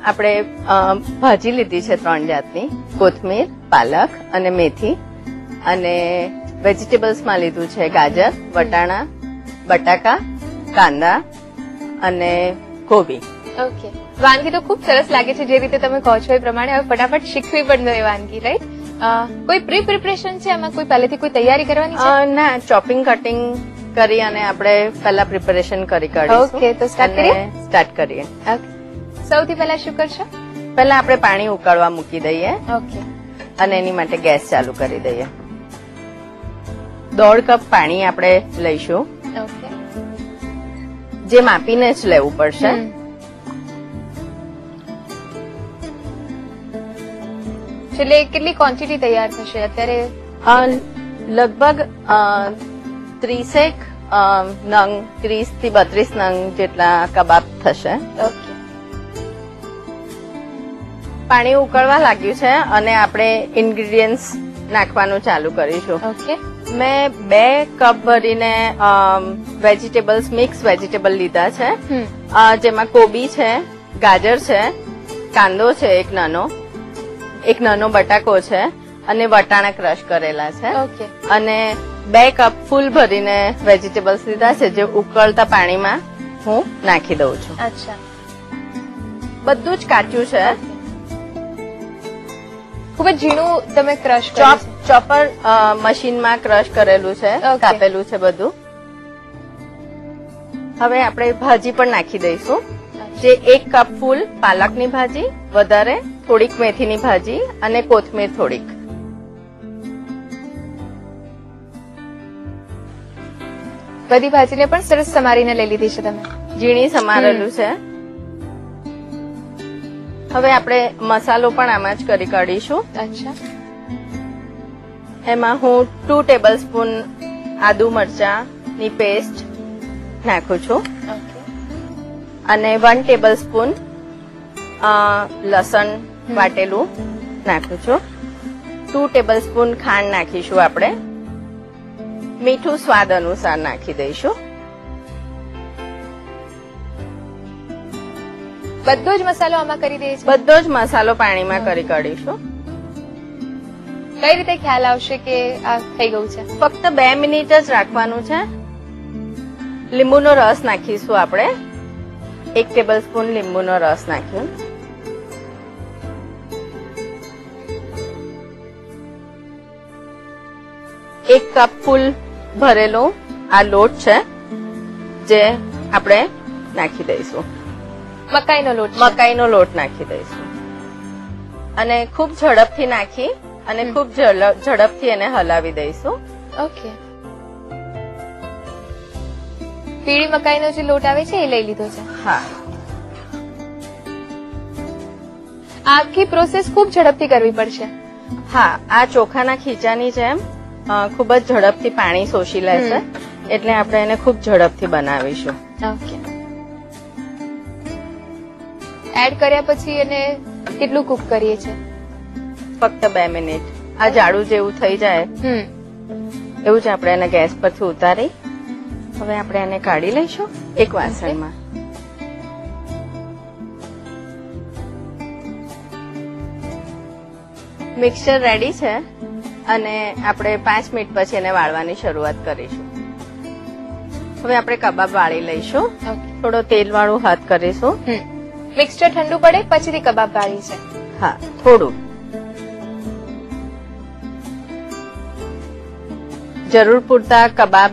આપણે ભાજી લીધી છે 3 જાતની, કોથમીર, પાલક અને મેથી. અને વેજીટેબલ્સમાં લીધું છે ગાજર, વટાણા, બટાકા, કાંદા અને કોબી. ઓકે, વાનગી તો ખૂબ સરસ લાગે છે જે રીતે તમે કહો છો એ પ્રમાણે. હવે ફટાફટ શીખવી પણ જોઈએ વાનગી, રાઈટ? કોઈ પ્રી પ્રિપરેશન છે એમાં? કોઈ પહેલેથી કોઈ તૈયારી કરવાની છે? ના, ચોપિંગ કટિંગ કરી અને આપણે પહેલા પ્રિપેરેશન કરી કાઢીશું. ઓકે, તો સ્ટાર્ટ કરીએ. ઓકે, સૌથી પહેલા શું કરશો? પહેલા આપણે પાણી ઉકળવા મૂકી દઈએ ઓકે, અને એની માટે ગેસ ચાલુ કરી દઈએ. 1.5 કપ પાણી આપણે લઈશું, ઓકે, જે માપીને જ લેવું પડશે. એટલે કેટલી ક્વોન્ટિટી તૈયાર થશે અત્યારે? લગભગ 30 નંગ, 30 થી 32 નંગ જેટલા કબાબ થશે. ઓકે, પાણી ઉકળવા લાગ્યું છે અને આપણે ઇન્ગ્રેડિયન્ટ્સ નાખવાનું ચાલુ કરીશું. ઓકે, મેં 2 કપ ભરીને વેજીટેબલ્સ, મિક્સ વેજીટેબલ લીધા છે. જેમાં કોબી છે, ગાજર છે, કાંદો છે એક નાનો બટાકો છે અને વટાણા ક્રશ કરેલા છે. ઓકે, અને 2 કપ ફૂલ ભરીને વેજીટેબલ્સ લીધા છે, જે ઉકળતા પાણીમાં હું નાખી દઉં છું. અચ્છા, બધું જ કાચું છે. ખૂબ જ ઝીણું તમે ક્રશ કર્યું છે. ચોપર મશીનમાં ક્રશ કરેલું છે, કાપેલું છે બધું. હવે આપણે ભાજી પણ નાખી દઈશું, જે 1 કપ ફૂલ પાલકની ભાજી, વધારે થોડીક મેથીની ભાજી અને કોથમીર થોડીક. બધી ભાજીને પણ સરસ સમારીને લઈ લીધી છે તમે? ઝીણી સમારેલું છે. હવે આપણે મસાલો પણ આમાં જ કરી કાઢીશું. અચ્છા, એમાં હું 2 ટેબલ સ્પૂન આદુ મરચાની પેસ્ટ નાખું છું અને 1 ટેબલ સ્પૂન લસણ વાટેલું નાખું છું. 2 ટેબલ સ્પૂન ખાંડ નાખીશું આપણે. મીઠું સ્વાદ અનુસાર નાખી દઈશું. બધો જ મસાલો આમાં કરી દઈએ છીએ? બધો જ મસાલો પાણીમાં કરી કાઢીશું. કઈ રીતે ખ્યાલ આવશે કે આ થઈ ગયું છે? ફક્ત 2 મિનિટ જ રાખવાનું છે. લીંબુનો રસ નાખીશું આપણે. 1 ટેબલ સ્પૂન લીંબુનો રસ નાખ્યો. એક કપ ફૂલ ભરેલો આ લોટ છે, જે આપણે નાખી દઈશું. મકાઈનો લોટ? મકાઈનો લોટ નાખી દઈશું અને ખૂબ ઝડપથી નાખી અને ખૂબ ઝડપથી એને હલાવી દઈશું. ઓકે, પીળી મકાઈનો જે લોટ આવે છે એ લઈ લીધો છે? હા. આખી પ્રોસેસ ખૂબ ઝડપથી કરવી પડશે? હા, આ ચોખાના ખીચાની જેમ ખૂબ જ ઝડપથી પાણી શોષી લેશે, એટલે આપણે એને ખૂબ ઝડપથી બનાવીશું. ઓકે, એડ કર્યા પછી એને કેટલું કુક કરીએ છીએ? ફક્ત 2 મિનિટ. આ જાડું જેવું થઈ જાય એવું જ આપણે એને ગેસ પરથી ઉતારી હવે આપણે એને કાઢી લઈશું એક વાસણમાં. મિક્સચર રેડી છે અને આપણે 5 મિનિટ પછી એને વાળવાની શરૂઆત કરીશું. હવે આપણે કબાબ વાળી લઈશું. થોડો તેલ વાળું હાથ કરીશું. મિક્સચર ઠંડુ પડે પછીથી કબાબ વાળી છે? હા, થોડું. જરૂર પૂરતા કબાબ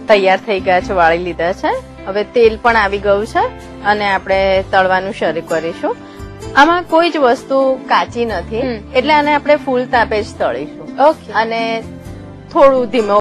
તૈયાર થઈ ગયા છે, વાળી લીધા છે. હવે તેલ પણ આવી ગયું છે અને આપણે તળવાનું શરૂ કરીશું. આમાં કોઈ જ વસ્તુ કાચી નથી, એટલે આને આપણે ફૂલ તાપે જ તળીશું. ઓકે, અને થોડું ધીમો